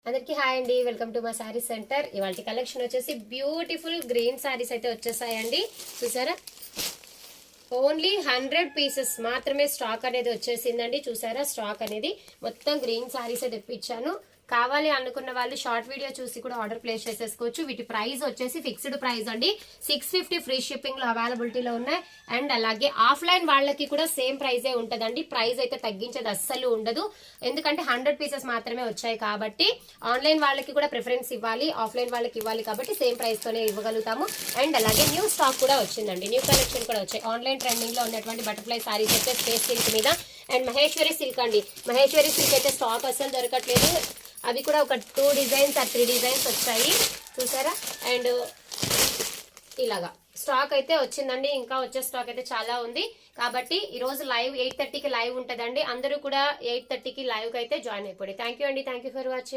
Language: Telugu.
అందరికి హాయ్ అండి, వెల్కమ్ టు మా శారీ సెంటర్. ఇవాళ కలెక్షన్ వచ్చేసి బ్యూటిఫుల్ గ్రీన్ శారీస్ అయితే వచ్చేసాయండి. చూసారా, ఓన్లీ 100 పీసెస్ మాత్రమే స్టాక్ అనేది వచ్చేసిందండి. చూసారా, స్టాక్ అనేది మొత్తం గ్రీన్ శారీస్ తెప్పించాను. కావాలి అనుకున్న వాళ్ళు షార్ట్ వీడియో చూసి కూడా ఆర్డర్ ప్లేస్ చేసేసుకోవచ్చు. వీటి ప్రైస్ వచ్చేసి ఫిక్స్డ్ ప్రైస్ అండి. 650 ఫ్రీ షిప్పింగ్ లో అవైలబిలిటీలో ఉన్నాయి. అండ్ అలాగే ఆఫ్లైన్ వాళ్ళకి కూడా సేమ్ ప్రైజే ఉంటదండి. ప్రైస్ అయితే తగ్గించేది అస్సలు ఉండదు, ఎందుకంటే 100 పీసెస్ మాత్రమే వచ్చాయి కాబట్టి. ఆన్లైన్ వాళ్ళకి కూడా ప్రిఫరెన్స్ ఇవ్వాలి, ఆఫ్లైన్ వాళ్ళకి ఇవ్వాలి కాబట్టి సేమ్ ప్రైస్ తోనే ఇవ్వగలుగుతాము. అండ్ అలాగే న్యూ స్టాక్ కూడా వచ్చిందండి, న్యూ కలెక్షన్ కూడా వచ్చాయి. ఆన్లైన్ ట్రెండింగ్ లో ఉన్నటువంటి బటర్ఫ్లై సారీస్ అయితే స్పేస్ సిల్క్ మీద అండ్ మహేశ్వరి సిల్క్ అండి. మహేశ్వరి సిల్క్ అయితే స్టాక్ అస్సలు దొరకట్లేదు. అవి కూడా ఒక 2 డిజైన్స్ 3 డిజైన్స్ వచ్చాయి. చూసారా, అండ్ ఇలాగా స్టాక్ అయితే వచ్చిందండి. ఇంకా వచ్చే స్టాక్ అయితే చాలా ఉంది కాబట్టి ఈ రోజు లైవ్ 8:30కి లైవ్ ఉంటదండి. అందరూ కూడా 8:30కి లైవ్ కి అయితే జాయిన్ అయిపోండి. థ్యాంక్ యూ అండి, థ్యాంక్ యూ ఫర్ వాచింగ్.